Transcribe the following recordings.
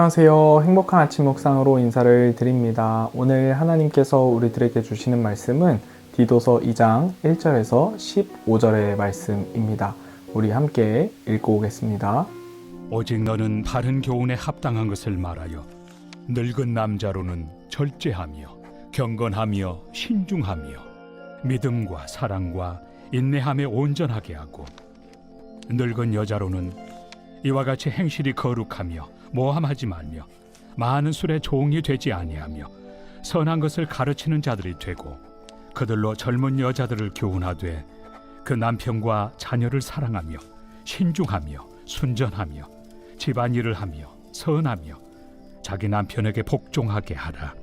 안녕하세요. 행복한 아침 묵상으로 인사를 드립니다. 오늘 하나님께서 우리들에게 주시는 말씀은 디도서 2장 1절에서 15절의 말씀입니다. 우리 함께 읽고 오겠습니다. 오직 너는 바른 교훈에 합당한 것을 말하여 늙은 남자로는 절제하며 경건하며 신중하며 믿음과 사랑과 인내함에 온전하게 하고 늙은 여자로는 이와 같이 행실이 거룩하며 모함하지 말며 많은 술에 종이 되지 아니하며 선한 것을 가르치는 자들이 되고 그들로 젊은 여자들을 교훈하되 그 남편과 자녀를 사랑하며 신중하며 순전하며 집안일을 하며 선하며 자기 남편에게 복종하게 하라.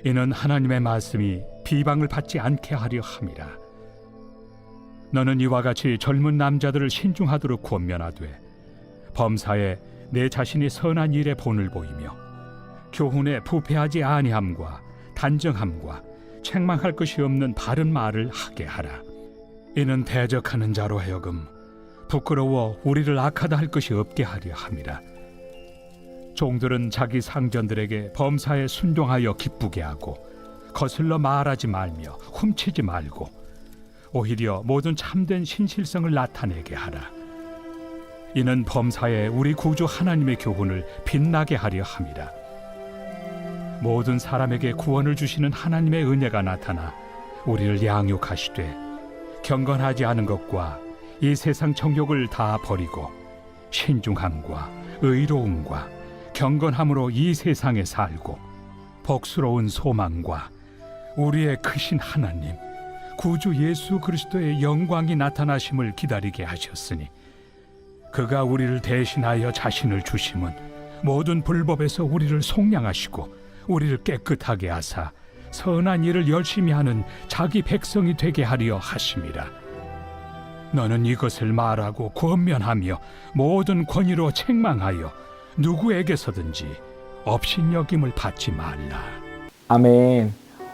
이는 하나님의 말씀이 비방을 받지 않게 하려 함이라. 너는 이와 같이 젊은 남자들을 신중하도록 권면하되 범사에 내 자신이 선한 일에 본을 보이며 교훈에 부패하지 아니함과 단정함과 책망할 것이 없는 바른 말을 하게 하라. 이는 대적하는 자로 하여금 부끄러워 우리를 악하다 할 것이 없게 하려 함이라. 종들은 자기 상전들에게 범사에 순종하여 기쁘게 하고 거슬러 말하지 말며 훔치지 말고 오히려 모든 참된 신실성을 나타내게 하라. 이는 범사에 우리 구주 하나님의 교훈을 빛나게 하려 함이라. 모든 사람에게 구원을 주시는 하나님의 은혜가 나타나 우리를 양육하시되 경건하지 않은 것과 이 세상 정욕을 다 버리고 신중함과 의로움과 경건함으로 이 세상에 살고 복스러운 소망과 우리의 크신 하나님 구주 예수 그리스도의 영광이 나타나심을 기다리게 하셨으니 그가 우리를 대신하여 자신을 주심은 모든 불법에서 우리를 속량하시고 우리를 깨끗하게 하사 선한 일을 열심히 하는 자기 백성이 되게 하려 하심이라. 너는 이것을 말하고 권면하며 모든 권위로 책망하여 누구에게서든지 업신여김을 받지 말라. 아멘.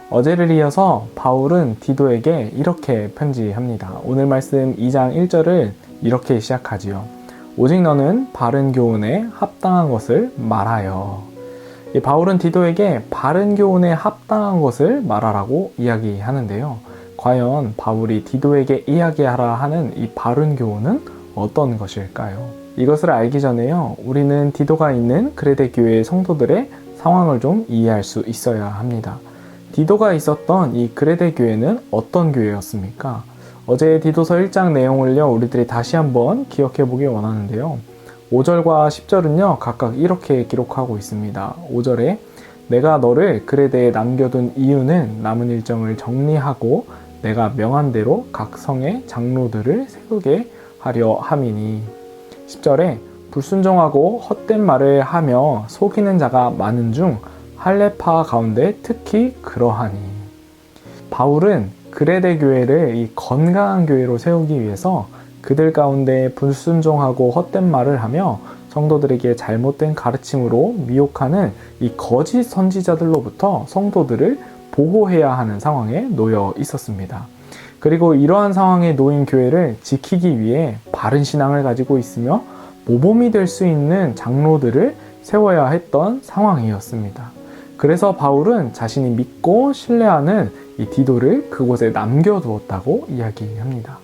어제를 이어서 바울은 디도에게 이렇게 편지합니다. 오늘 말씀 2장 1절을 이렇게 시작하지요. 오직 너는 바른 교훈에 합당한 것을 말하여. 이 바울은 디도에게 바른 교훈에 합당한 것을 말하라고 이야기하는데요. 과연 바울이 디도에게 이야기하라 하는 이 바른 교훈은 어떤 것일까요? 이것을 알기 전에요, 우리는 디도가 있는 그레데 교회의 성도들의 상황을 좀 이해할 수 있어야 합니다. 디도가 있었던 이 그레데 교회는 어떤 교회였습니까? 어제 디도서 1장 내용을요, 우리들이 다시 한번 기억해 보기 원하는데요. 5절과 10절은요, 각각 이렇게 기록하고 있습니다. 5절에 내가 너를 그레데에 남겨둔 이유는 남은 일정을 정리하고 내가 명한 대로 각 성의 장로들을 세우게 하려 함이니. 10절에 불순종하고 헛된 말을 하며 속이는 자가 많은 중 할례파 가운데 특히 그러하니. 바울은 그레데 교회를 이 건강한 교회로 세우기 위해서 그들 가운데 불순종하고 헛된 말을 하며 성도들에게 잘못된 가르침으로 미혹하는 이 거짓 선지자들로부터 성도들을 보호해야 하는 상황에 놓여 있었습니다. 그리고 이러한 상황에 놓인 교회를 지키기 위해 바른 신앙을 가지고 있으며 모범이 될 수 있는 장로들을 세워야 했던 상황이었습니다. 그래서 바울은 자신이 믿고 신뢰하는 이 디도를 그곳에 남겨두었다고 이야기합니다.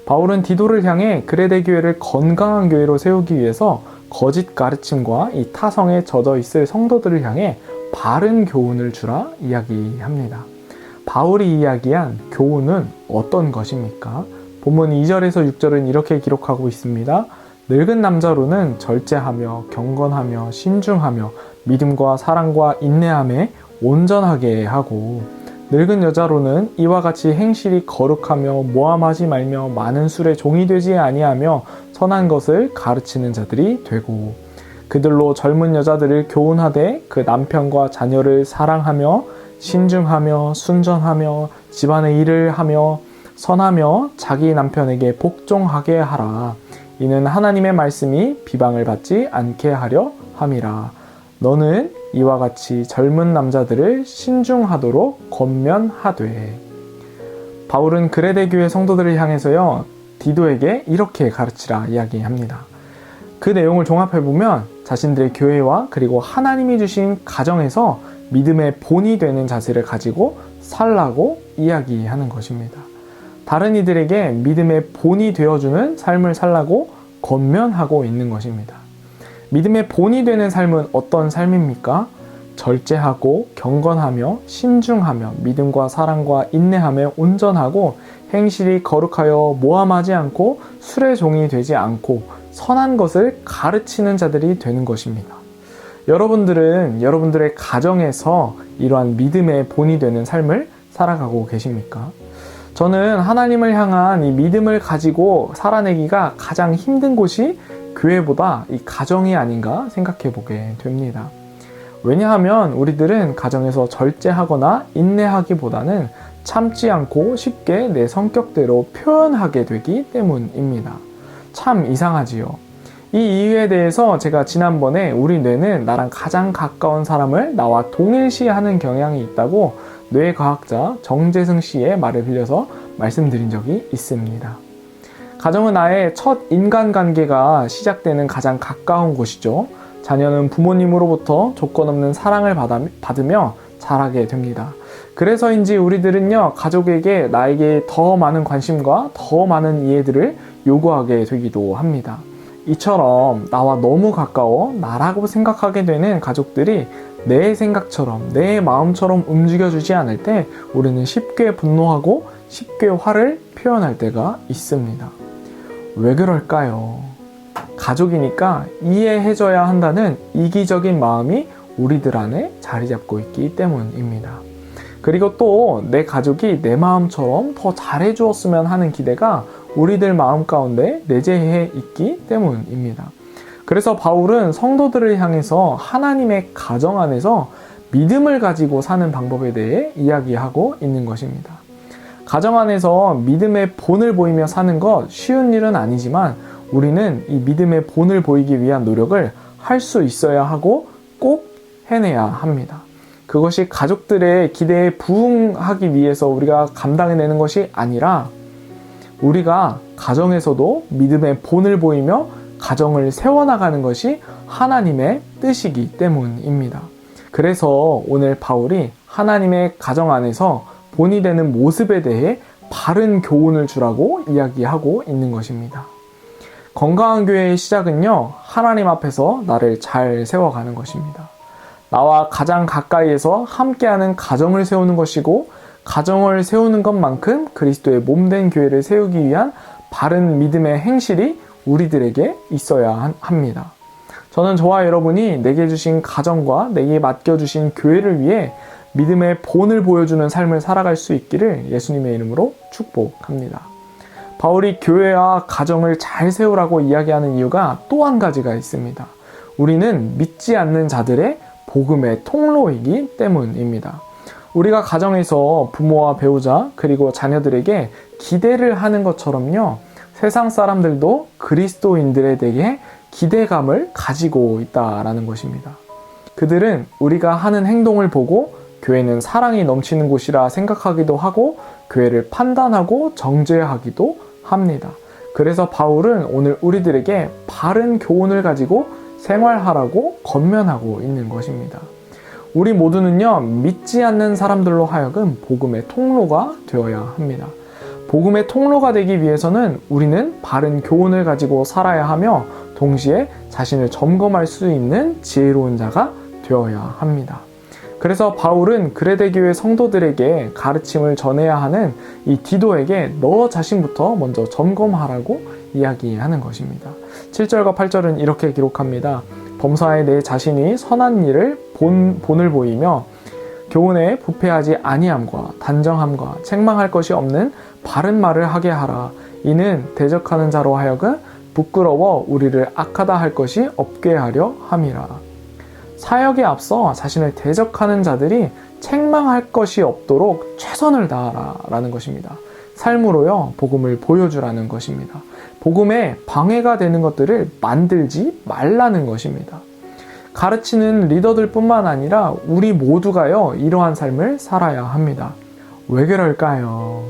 바울은 디도를 향해 그레데 교회를 건강한 교회로 세우기 위해서 거짓 가르침과 이 타성에 젖어 있을 성도들을 향해 바른 교훈을 주라 이야기합니다. 바울이 이야기한 교훈은 어떤 것입니까? 본문 2절에서 6절은 이렇게 기록하고 있습니다. 늙은 남자로는 절제하며 경건하며 신중하며 믿음과 사랑과 인내함에 온전하게 하고 늙은 여자로는 이와 같이 행실이 거룩하며 모함하지 말며 많은 술에 종이 되지 아니하며 선한 것을 가르치는 자들이 되고 그들로 젊은 여자들을 교훈하되 그 남편과 자녀를 사랑하며 신중하며 순전하며 집안의 일을 하며 선하며 자기 남편에게 복종하게 하라. 이는 하나님의 말씀이 비방을 받지 않게 하려 함이라. 너는 이와 같이 젊은 남자들을 신중하도록 권면하되. 바울은 그레데 교회 성도들을 향해서요, 디도에게 이렇게 가르치라 이야기합니다. 그 내용을 종합해보면 자신들의 교회와 그리고 하나님이 주신 가정에서 믿음의 본이 되는 자세를 가지고 살라고 이야기하는 것입니다. 다른 이들에게 믿음의 본이 되어주는 삶을 살라고 권면하고 있는 것입니다. 믿음의 본이 되는 삶은 어떤 삶입니까? 절제하고 경건하며 신중하며 믿음과 사랑과 인내하며 온전하고 행실이 거룩하여 모함하지 않고 술의 종이 되지 않고 선한 것을 가르치는 자들이 되는 것입니다. 여러분들은 여러분들의 가정에서 이러한 믿음의 본이 되는 삶을 살아가고 계십니까? 저는 하나님을 향한 이 믿음을 가지고 살아내기가 가장 힘든 곳이 교회보다 이 가정이 아닌가 생각해 보게 됩니다. 왜냐하면 우리들은 가정에서 절제하거나 인내하기보다는 참지 않고 쉽게 내 성격대로 표현하게 되기 때문입니다. 참 이상하지요. 이 이유에 대해서 제가 지난번에 우리 뇌는 나랑 가장 가까운 사람을 나와 동일시하는 경향이 있다고 뇌과학자 정재승 씨의 말을 빌려서 말씀드린 적이 있습니다. 가정은 나의 첫 인간관계가 시작되는 가장 가까운 곳이죠. 자녀는 부모님으로부터 조건 없는 사랑을 받으며 자라게 됩니다. 그래서인지 우리들은요, 가족에게 나에게 더 많은 관심과 더 많은 이해들을 요구하게 되기도 합니다. 이처럼 나와 너무 가까워 나라고 생각하게 되는 가족들이 내 생각처럼 내 마음처럼 움직여주지 않을 때 우리는 쉽게 분노하고 쉽게 화를 표현할 때가 있습니다. 왜 그럴까요? 가족이니까 이해해줘야 한다는 이기적인 마음이 우리들 안에 자리 잡고 있기 때문입니다. 그리고 또 내 가족이 내 마음처럼 더 잘해주었으면 하는 기대가 우리들 마음 가운데 내재해 있기 때문입니다. 그래서 바울은 성도들을 향해서 하나님의 가정 안에서 믿음을 가지고 사는 방법에 대해 이야기하고 있는 것입니다. 가정 안에서 믿음의 본을 보이며 사는 것 쉬운 일은 아니지만 우리는 이 믿음의 본을 보이기 위한 노력을 할 수 있어야 하고 꼭 해내야 합니다. 그것이 가족들의 기대에 부응하기 위해서 우리가 감당해내는 것이 아니라 우리가 가정에서도 믿음의 본을 보이며 가정을 세워나가는 것이 하나님의 뜻이기 때문입니다. 그래서 오늘 바울이 하나님의 가정 안에서 본이 되는 모습에 대해 바른 교훈을 주라고 이야기하고 있는 것입니다. 건강한 교회의 시작은요, 하나님 앞에서 나를 잘 세워가는 것입니다. 나와 가장 가까이에서 함께하는 가정을 세우는 것이고, 가정을 세우는 것만큼 그리스도의 몸된 교회를 세우기 위한 바른 믿음의 행실이 우리들에게 있어야 합니다. 저는 저와 여러분이 내게 주신 가정과 내게 맡겨주신 교회를 위해 믿음의 본을 보여주는 삶을 살아갈 수 있기를 예수님의 이름으로 축복합니다. 바울이 교회와 가정을 잘 세우라고 이야기하는 이유가 또 한 가지가 있습니다. 우리는 믿지 않는 자들의 복음의 통로이기 때문입니다. 우리가 가정에서 부모와 배우자 그리고 자녀들에게 기대를 하는 것처럼요, 세상 사람들도 그리스도인들에 대해 기대감을 가지고 있다라는 것입니다. 그들은 우리가 하는 행동을 보고 교회는 사랑이 넘치는 곳이라 생각하기도 하고 교회를 판단하고 정죄하기도 합니다. 그래서 바울은 오늘 우리들에게 바른 교훈을 가지고 생활하라고 권면하고 있는 것입니다. 우리 모두는요, 믿지 않는 사람들로 하여금 복음의 통로가 되어야 합니다. 복음의 통로가 되기 위해서는 우리는 바른 교훈을 가지고 살아야 하며 동시에 자신을 점검할 수 있는 지혜로운 자가 되어야 합니다. 그래서 바울은 그레데 교회 성도들에게 가르침을 전해야 하는 이 디도에게 너 자신부터 먼저 점검하라고 이야기하는 것입니다. 7절과 8절은 이렇게 기록합니다. 범사에 내 자신이 선한 일을 본을 보이며 교훈에 부패하지 아니함과 단정함과 책망할 것이 없는 바른 말을 하게 하라. 이는 대적하는 자로 하여금 부끄러워 우리를 악하다 할 것이 없게 하려 함이라. 사역에 앞서 자신을 대적하는 자들이 책망할 것이 없도록 최선을 다하라 라는 것입니다. 삶으로요, 복음을 보여주라는 것입니다. 복음에 방해가 되는 것들을 만들지 말라는 것입니다. 가르치는 리더들 뿐만 아니라 우리 모두가요, 이러한 삶을 살아야 합니다. 왜 그럴까요?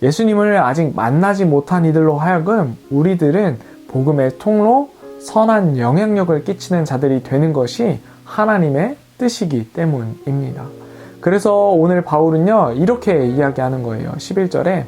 예수님을 아직 만나지 못한 이들로 하여금 우리들은 복음의 통로, 선한 영향력을 끼치는 자들이 되는 것이 하나님의 뜻이기 때문입니다. 그래서 오늘 바울은요, 이렇게 이야기하는 거예요. 11절에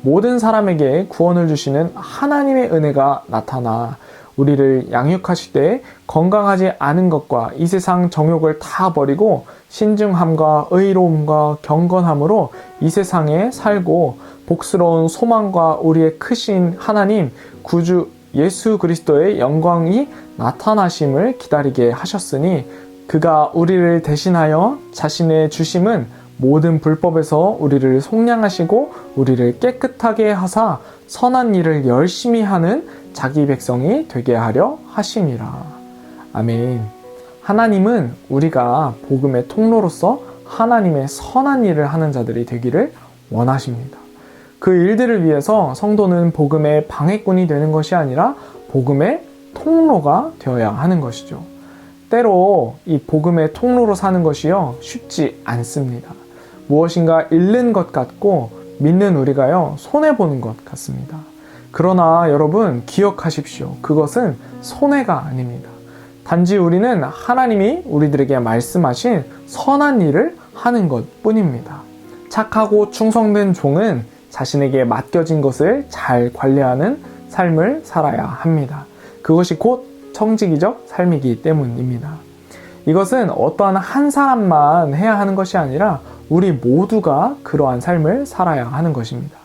모든 사람에게 구원을 주시는 하나님의 은혜가 나타나 우리를 양육하실 때 건강하지 않은 것과 이 세상 정욕을 다 버리고 신중함과 의로움과 경건함으로 이 세상에 살고 복스러운 소망과 우리의 크신 하나님 구주 예수 그리스도의 영광이 나타나심을 기다리게 하셨으니 그가 우리를 대신하여 자신의 주심은 모든 불법에서 우리를 속량하시고 우리를 깨끗하게 하사 선한 일을 열심히 하는 자기 백성이 되게 하려 하심이라. 아멘. 하나님은 우리가 복음의 통로로서 하나님의 선한 일을 하는 자들이 되기를 원하십니다. 그 일들을 위해서 성도는 복음의 방해꾼이 되는 것이 아니라 복음의 통로가 되어야 하는 것이죠. 때로 이 복음의 통로로 사는 것이요, 쉽지 않습니다. 무엇인가 잃는 것 같고 믿는 우리가요, 손해보는 것 같습니다. 그러나 여러분 기억하십시오. 그것은 손해가 아닙니다. 단지 우리는 하나님이 우리들에게 말씀하신 선한 일을 하는 것 뿐입니다. 착하고 충성된 종은 자신에게 맡겨진 것을 잘 관리하는 삶을 살아야 합니다. 그것이 곧 청지기적 삶이기 때문입니다. 이것은 어떠한 한 사람만 해야 하는 것이 아니라 우리 모두가 그러한 삶을 살아야 하는 것입니다.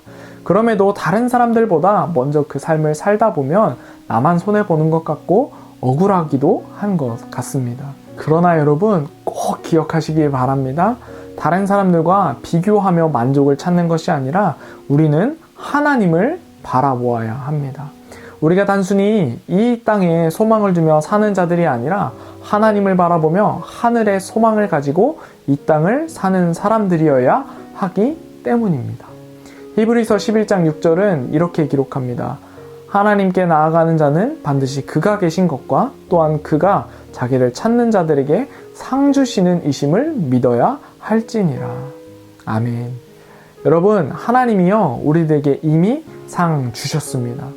그럼에도 다른 사람들보다 먼저 그 삶을 살다 보면 나만 손해보는 것 같고 억울하기도 한 것 같습니다. 그러나 여러분 꼭 기억하시길 바랍니다. 다른 사람들과 비교하며 만족을 찾는 것이 아니라 우리는 하나님을 바라보아야 합니다. 우리가 단순히 이 땅에 소망을 두며 사는 자들이 아니라 하나님을 바라보며 하늘의 소망을 가지고 이 땅을 사는 사람들이어야 하기 때문입니다. 히브리서 11장 6절은 이렇게 기록합니다. 하나님께 나아가는 자는 반드시 그가 계신 것과 또한 그가 자기를 찾는 자들에게 상 주시는 이심을 믿어야 할지니라. 아멘. 여러분, 하나님이요 우리들에게 이미 상 주셨습니다.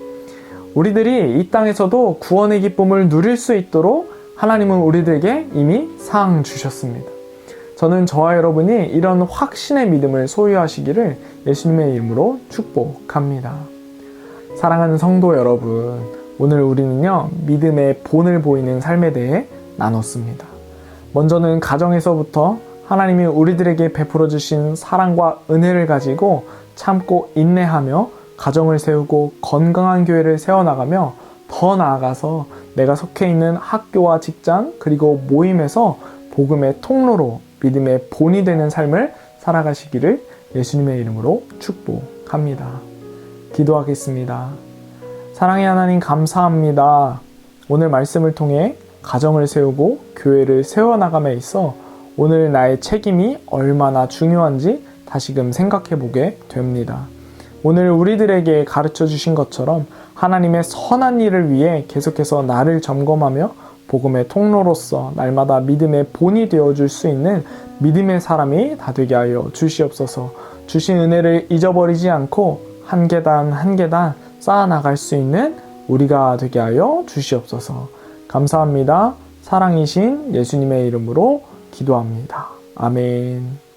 우리들이 이 땅에서도 구원의 기쁨을 누릴 수 있도록 하나님은 우리들에게 이미 상 주셨습니다. 저는 저와 여러분이 이런 확신의 믿음을 소유하시기를 예수님의 이름으로 축복합니다. 사랑하는 성도 여러분, 오늘 우리는요 믿음의 본을 보이는 삶에 대해 나눴습니다. 먼저는 가정에서부터 하나님이 우리들에게 베풀어 주신 사랑과 은혜를 가지고 참고 인내하며 가정을 세우고 건강한 교회를 세워나가며 더 나아가서 내가 속해 있는 학교와 직장 그리고 모임에서 복음의 통로로 믿음의 본이 되는 삶을 살아가시기를 예수님의 이름으로 축복합니다. 기도하겠습니다. 사랑의 하나님 감사합니다. 오늘 말씀을 통해 가정을 세우고 교회를 세워나감에 있어 오늘 나의 책임이 얼마나 중요한지 다시금 생각해 보게 됩니다. 오늘 우리들에게 가르쳐 주신 것처럼 하나님의 선한 일을 위해 계속해서 나를 점검하며 복음의 통로로서 날마다 믿음의 본이 되어줄 수 있는 믿음의 사람이 다 되게 하여 주시옵소서. 주신 은혜를 잊어버리지 않고 한 계단 한 계단 쌓아나갈 수 있는 우리가 되게 하여 주시옵소서. 감사합니다. 사랑이신 예수님의 이름으로 기도합니다. 아멘.